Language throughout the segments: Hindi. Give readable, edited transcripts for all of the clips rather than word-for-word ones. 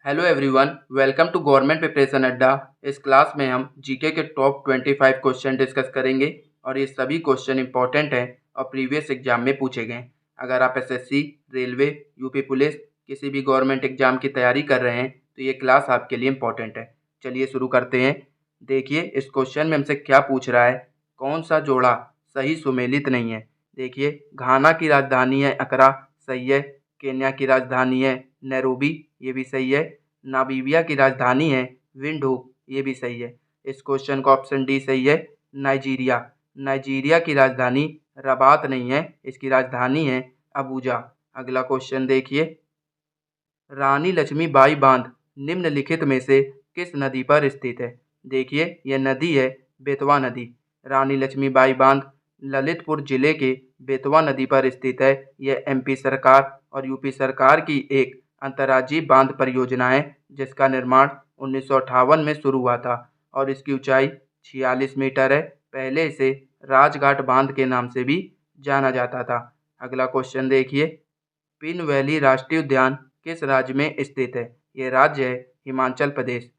Hello everyone, welcome to government preparation Adda. इस क्लास में हम जीके के टॉप 25 क्वेश्चन डिस्कस करेंगे और ये सभी क्वेश्चन इंपॉर्टेंट हैं और प्रीवियस एग्जाम में पूछे गए हैं। अगर आप एसएससी, रेलवे, यूपी पुलिस किसी भी गवर्नमेंट एग्जाम की तैयारी कर रहे हैं तो ये क्लास आपके लिए इम्पोर्टेंट है। चलिए शुरू करते हैं। देखिए इस क्वेश्चन में हमसे क्या पूछ रहा है, कौन सा जोड़ा सही सुमेलित नहीं है। देखिए घाना की राजधानी है अकरा, सही है। केन्या की राजधानी है नैरोबी, ये भी सही है। नामीबिया की राजधानी है विंडहुक, ये भी सही है। इस क्वेश्चन का ऑप्शन डी सही है। नाइजीरिया, नाइजीरिया की राजधानी रबात नहीं है, इसकी राजधानी है अबूजा। अगला क्वेश्चन देखिए, रानी लक्ष्मीबाई बांध निम्नलिखित में से किस नदी पर स्थित है। देखिए यह नदी है बेतवा नदी। रानी लक्ष्मीबाई बांध ललितपुर जिले के बेतवा नदी पर स्थित है। यह एमपी सरकार और यूपी सरकार की एक अंतर्राज्यीय बांध परियोजना है जिसका निर्माण 1958 में शुरू हुआ था और इसकी ऊंचाई 46 मीटर है। पहले इसे राजघाट बांध के नाम से भी जाना जाता था। अगला क्वेश्चन देखिए, पिन वैली राष्ट्रीय उद्यान किस राज्य में स्थित है। ये राज्य है हिमाचल प्रदेश।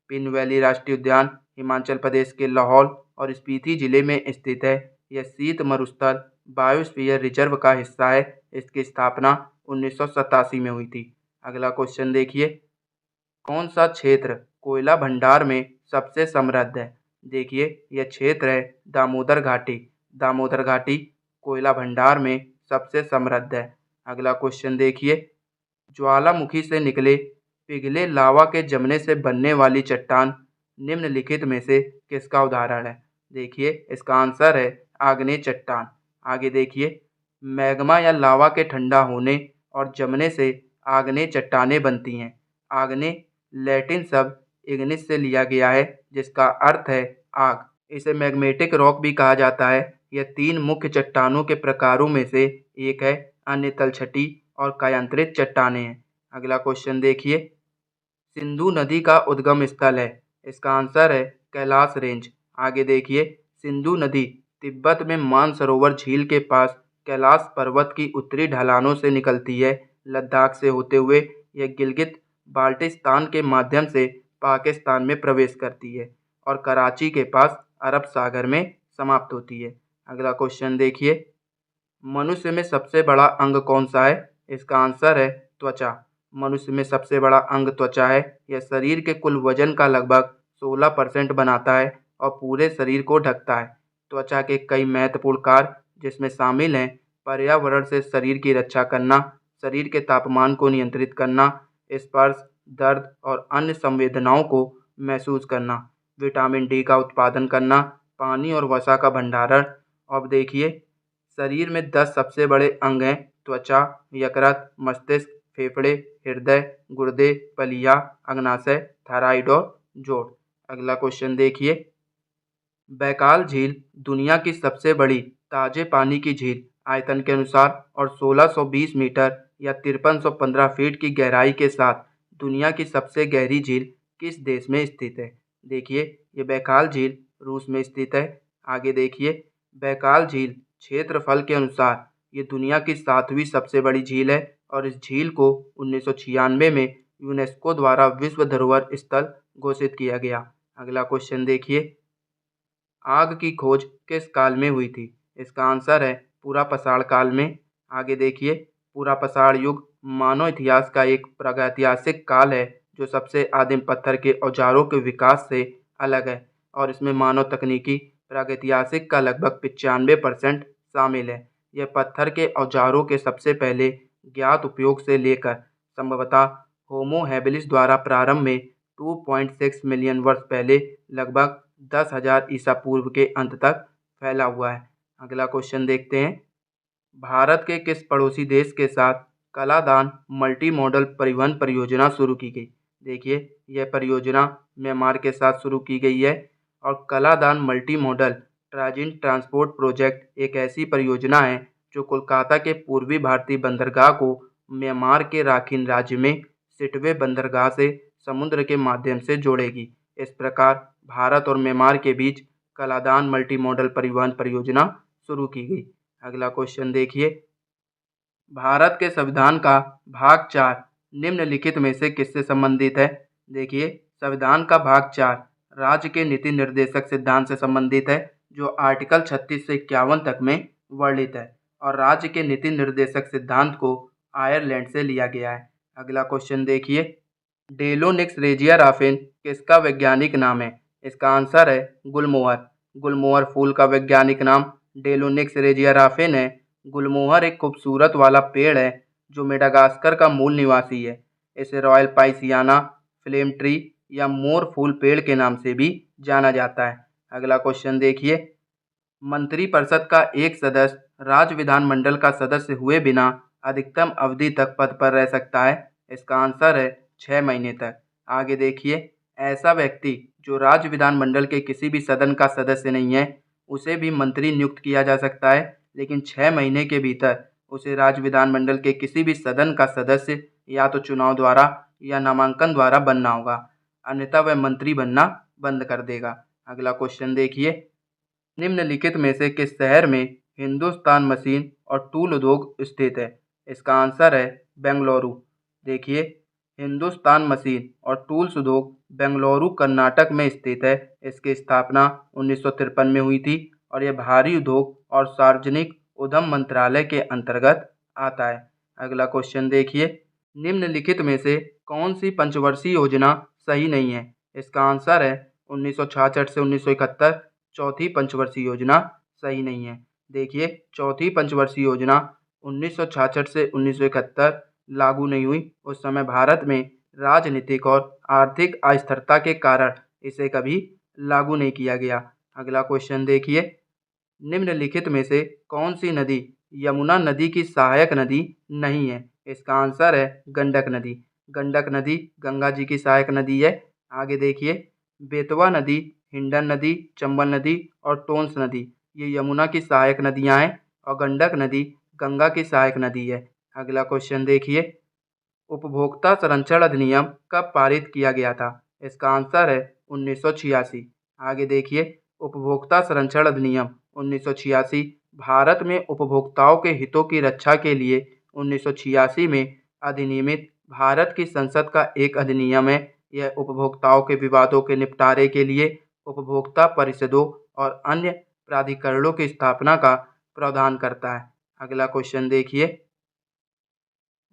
पिन वैली राष्ट्रीय उद्यान हिमाचल प्रदेश के लाहौल और स्पीति जिले में स्थित है। यह शीत मरुस्थल बायोस्फीयर रिजर्व का हिस्सा है। इसकी स्थापना 1987 में हुई थी। अगला क्वेश्चन देखिए, कौन सा क्षेत्र कोयला भंडार में सबसे समृद्ध है। देखिए यह क्षेत्र है दामोदर घाटी। दामोदर घाटी कोयला भंडार में सबसे समृद्ध है। अगला क्वेश्चन देखिए, ज्वालामुखी से निकले पिघले लावा के जमने से बनने वाली चट्टान निम्नलिखित में से किसका उदाहरण है। देखिए इसका आंसर है आग्नेय चट्टान। आगे देखिए, मैग्मा या लावा के ठंडा होने और जमने से आग्नेय चट्टानें बनती हैं। आग्नेय लैटिन शब्द इग्निस से लिया गया है जिसका अर्थ है आग। इसे मैग्मेटिक रॉक भी कहा जाता है। यह तीन मुख्य चट्टानों के प्रकारों में से एक है, अन्य तलछटी और कायांतरित चट्टानें हैं। अगला क्वेश्चन देखिए, सिंधु नदी का उद्गम स्थल है। इसका आंसर है कैलाश रेंज। आगे देखिए, सिंधु नदी तिब्बत में मानसरोवर झील के पास कैलाश पर्वत की उत्तरी ढलानों से निकलती है। लद्दाख से होते हुए यह गिलगित बाल्टिस्तान के माध्यम से पाकिस्तान में प्रवेश करती है और कराची के पास अरब सागर में समाप्त होती है। अगला क्वेश्चन देखिए, मनुष्य में सबसे बड़ा अंग कौन सा है। इसका आंसर है त्वचा। मनुष्य में सबसे बड़ा अंग त्वचा है। यह शरीर के कुल वजन का लगभग 16% बनाता है और पूरे शरीर को ढकता है। त्वचा के कई महत्वपूर्ण कार्य जिसमें शामिल हैं पर्यावरण से शरीर की रक्षा करना, शरीर के तापमान को नियंत्रित करना, स्पर्श, दर्द और अन्य संवेदनाओं को महसूस करना, विटामिन डी का उत्पादन करना, पानी और वसा का भंडारण। अब देखिए, शरीर में 10 सबसे बड़े अंग हैं, त्वचा, यकृत, मस्तिष्क, फेफड़े, हृदय, गुर्दे, पलिया, अग्नाशय, थायराइड और जोड़। अगला क्वेश्चन देखिए, बैकाल झील दुनिया की सबसे बड़ी ताजे पानी की झील आयतन के अनुसार और 1620 मीटर या 5315 फीट की गहराई के साथ दुनिया की सबसे गहरी झील किस देश में स्थित है। देखिए ये बैकाल झील रूस में स्थित है। आगे देखिए, बैकाल झील क्षेत्रफल के अनुसार ये दुनिया की 7वीं सबसे बड़ी झील है और इस झील को 1996 में यूनेस्को द्वारा विश्व धरोहर स्थल घोषित किया गया। अगला क्वेश्चन देखिए, आग की खोज किस काल में हुई थी। इसका आंसर है पुरापाषाण काल में। आगे देखिए, पुरापाषाण युग मानव इतिहास का एक प्रागैतिहासिक काल है जो सबसे आदिम पत्थर के औजारों के विकास से अलग है और इसमें मानव तकनीकी प्रागैतिहासिक का लगभग 95% शामिल है। यह पत्थर के औजारों के सबसे पहले ज्ञात उपयोग से लेकर संभवतः होमो हैबिलिस द्वारा प्रारंभ में 2.6 मिलियन वर्ष पहले लगभग 10,000 ईसा पूर्व के अंत तक फैला हुआ है। अगला क्वेश्चन देखते हैं, भारत के किस पड़ोसी देश के साथ कलादान मल्टी मॉडल परिवहन परियोजना शुरू की गई। देखिए यह परियोजना म्यांमार के साथ शुरू की गई है और Kaladan multi modal transit transport project एक ऐसी परियोजना है जो कोलकाता के पूर्वी भारतीय बंदरगाह को म्यांमार के राखीन राज्य में सिटवे बंदरगाह से समुद्र के माध्यम से जोड़ेगी। इस प्रकार भारत और म्यांमार के बीच कलादान मल्टी मॉडल परिवहन परियोजना शुरू की गई। अगला क्वेश्चन देखिए, भारत के संविधान का भाग 4 निम्नलिखित में से किससे संबंधित है? देखिए, संविधान का भाग 4 राज्य के नीति निर्देशक सिद्धांत से संबंधित है, जो आर्टिकल 36 से 51 तक में वर्णित है, और राज्य के नीति निर्देशक सिद्धांत को आयरलैंड से लिया गया है। अगला क्वेश्चन देखिए, डेलोनिक्स रेजियाराफिन किसका वैज्ञानिक नाम है? इसका आंसर है गुलमोहर। गुलमोहर फूल का वैज्ञानिक नाम डेलोनिक्स रेजियाराफिन है। गुलमोहर एक खूबसूरत वाला पेड़ है जो मेडागास्कर का मूल निवासी है। इसे रॉयल पाइसियाना, फ्लेम ट्री या मोर फूल पेड़ के नाम से भी जाना जाता है। अगला क्वेश्चन देखिए, मंत्रिपरिषद का एक सदस्य राज्य विधानमंडल का सदस्य हुए बिना अधिकतम अवधि तक पद पर रह सकता है? इसका आंसर है 6 महीने तक। आगे देखिए, ऐसा व्यक्ति जो राज्य विधानमंडल के किसी भी सदन का सदस्य नहीं है, उसे भी मंत्री नियुक्त किया जा सकता है, लेकिन 6 महीने के भीतर उसे राज्य विधानमंडल के किसी भी सदन का सदस्य या तो चुनाव द्वारा या नामांकन द्वारा बनना होगा, अन्यथा वह मंत्री बनना बंद कर देगा। अगला क्वेश्चन देखिए, निम्नलिखित में से किस शहर में हिंदुस्तान मशीन और टूल उद्योग स्थित है? इसका आंसर है बेंगलुरु। देखिए, हिंदुस्तान मशीन और टूल्स उद्योग बेंगलुरु कर्नाटक में स्थित है। इसकी स्थापना 1953 में हुई थी और यह भारी उद्योग और सार्वजनिक उद्यम मंत्रालय के अंतर्गत आता है। अगला क्वेश्चन देखिए, निम्नलिखित में से कौन सी पंचवर्षीय योजना सही नहीं है? इसका आंसर है 1966 से 1971 चौथी पंचवर्षीय योजना सही नहीं है। देखिए, चौथी पंचवर्षीय योजना 1966 से 1971 लागू नहीं हुई। उस समय भारत में राजनीतिक और आर्थिक अस्थिरता के कारण इसे कभी लागू नहीं किया गया। अगला क्वेश्चन देखिए, निम्नलिखित में से कौन सी नदी यमुना नदी की सहायक नदी नहीं है? इसका आंसर है गंडक नदी। गंडक नदी गंगा जी की सहायक नदी है। आगे देखिए, बेतवा नदी, हिंडन नदी, चंबल नदी और टोंस नदी ये यमुना की सहायक नदियां हैं और गंडक नदी गंगा की सहायक नदी है। अगला क्वेश्चन देखिए, उपभोक्ता संरक्षण अधिनियम कब पारित किया गया था? इसका आंसर है 1986। आगे देखिए, उपभोक्ता संरक्षण अधिनियम 1986 भारत में उपभोक्ताओं के हितों की रक्षा के लिए 1986 में अधिनियमित भारत की संसद का एक अधिनियम है। यह उपभोक्ताओं के विवादों के निपटारे के लिए उपभोक्ता परिषदों और अन्य प्राधिकरणों की स्थापना का प्रावधान करता है। अगला क्वेश्चन देखिए,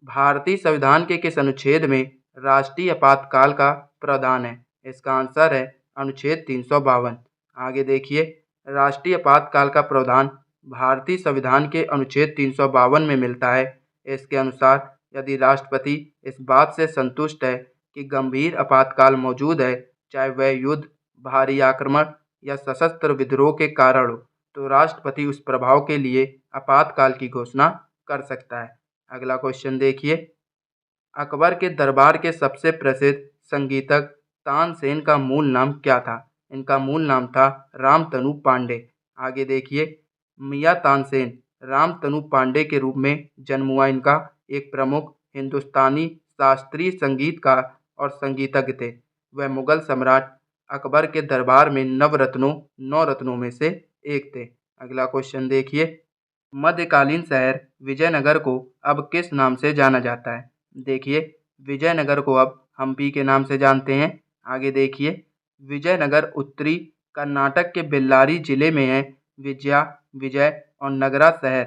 भारतीय संविधान के किस अनुच्छेद में राष्ट्रीय आपातकाल का प्रावधान है? इसका आंसर है अनुच्छेद 352। आगे देखिए, राष्ट्रीय आपातकाल का प्रावधान भारतीय संविधान के अनुच्छेद 352 में मिलता है। इसके अनुसार यदि राष्ट्रपति इस बात से संतुष्ट है कि गंभीर आपातकाल मौजूद है, चाहे वह युद्ध, भारी आक्रमण या सशस्त्र विद्रोह के कारण हो, तो राष्ट्रपति उस प्रभाव के लिए आपातकाल की घोषणा कर सकता है। अगला क्वेश्चन देखिए, अकबर के दरबार के सबसे प्रसिद्ध संगीतक तानसेन का मूल नाम क्या था? इनका मूल नाम था रामतनु पांडे। आगे देखिए, मियाँ तानसेन रामतनु पांडे के रूप में जन्म हुआ। इनका एक प्रमुख हिंदुस्तानी शास्त्रीय संगीतकार और संगीतज्ञ थे। वह मुगल सम्राट अकबर के दरबार में नौ रत्नों में से एक थे। अगला क्वेश्चन देखिए, मध्यकालीन शहर विजयनगर को अब किस नाम से जाना जाता है? देखिए, विजयनगर को अब हम्पी के नाम से जानते हैं। आगे देखिए, विजयनगर उत्तरी कर्नाटक के बेल्लारी जिले में है। विजया, विजय और नगरा शहर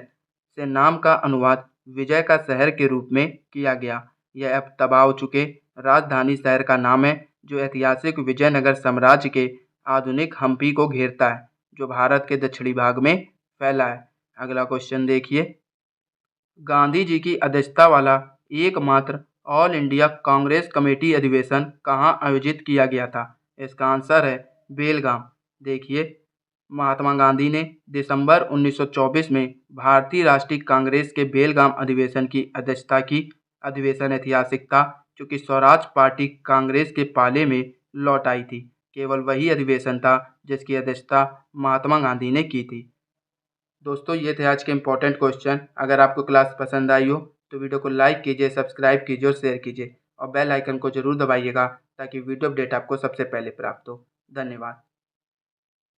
से नाम का अनुवाद विजय का शहर के रूप में किया गया। यह अब तबाह हो चुके राजधानी शहर का नाम है, जो ऐतिहासिक विजयनगर साम्राज्य के आधुनिक हम्पी को घेरता है, जो भारत के दक्षिणी भाग में फैला है। अगला क्वेश्चन देखिए, गांधी जी की अध्यक्षता वाला एकमात्र ऑल इंडिया कांग्रेस कमेटी अधिवेशन कहाँ आयोजित किया गया था? इसका आंसर है बेलगाम। देखिए, महात्मा गांधी ने दिसंबर 1924 में भारतीय राष्ट्रीय कांग्रेस के बेलगाम अधिवेशन की अध्यक्षता की। अधिवेशन ऐतिहासिक था क्योंकि स्वराज पार्टी कांग्रेस के पाले में लौट आई थी। केवल वही अधिवेशन था जिसकी अध्यक्षता महात्मा गांधी ने की थी। दोस्तों, ये थे आज के इम्पोर्टेंट क्वेश्चन। अगर आपको क्लास पसंद आई हो तो वीडियो को लाइक कीजिए, सब्सक्राइब कीजिए और शेयर कीजिए और बेल आइकन को जरूर दबाइएगा ताकि वीडियो अपडेट आपको सबसे पहले प्राप्त हो। धन्यवाद।